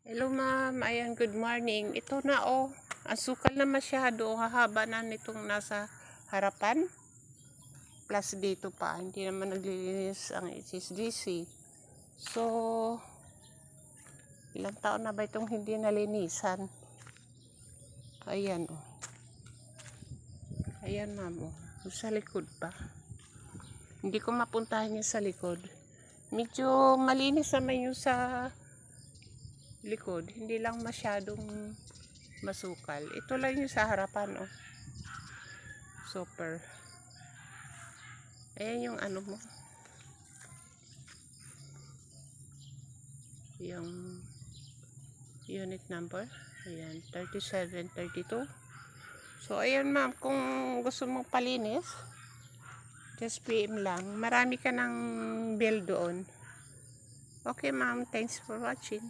Hello ma'am, ayan, good morning. Ito na ang sukal na masyado, hahaba na nitong nasa harapan. Plus dito pa, hindi naman naglilinis ang HSDC. So, ilang taon na ba itong hindi nalinisan? Ayan Ayan ma'am sa likod pa. Hindi ko mapuntahan yung sa likod. Medyo malinis naman yung sa likod, hindi lang masyadong masukal. Ito lang yung sa harapan super. Ayan yung ano mo, yung unit number. Ayan, 3732. So ayan ma'am, kung gusto mong palinis, just PM lang. Marami ka ng bill doon. Okay ma'am, thanks for watching.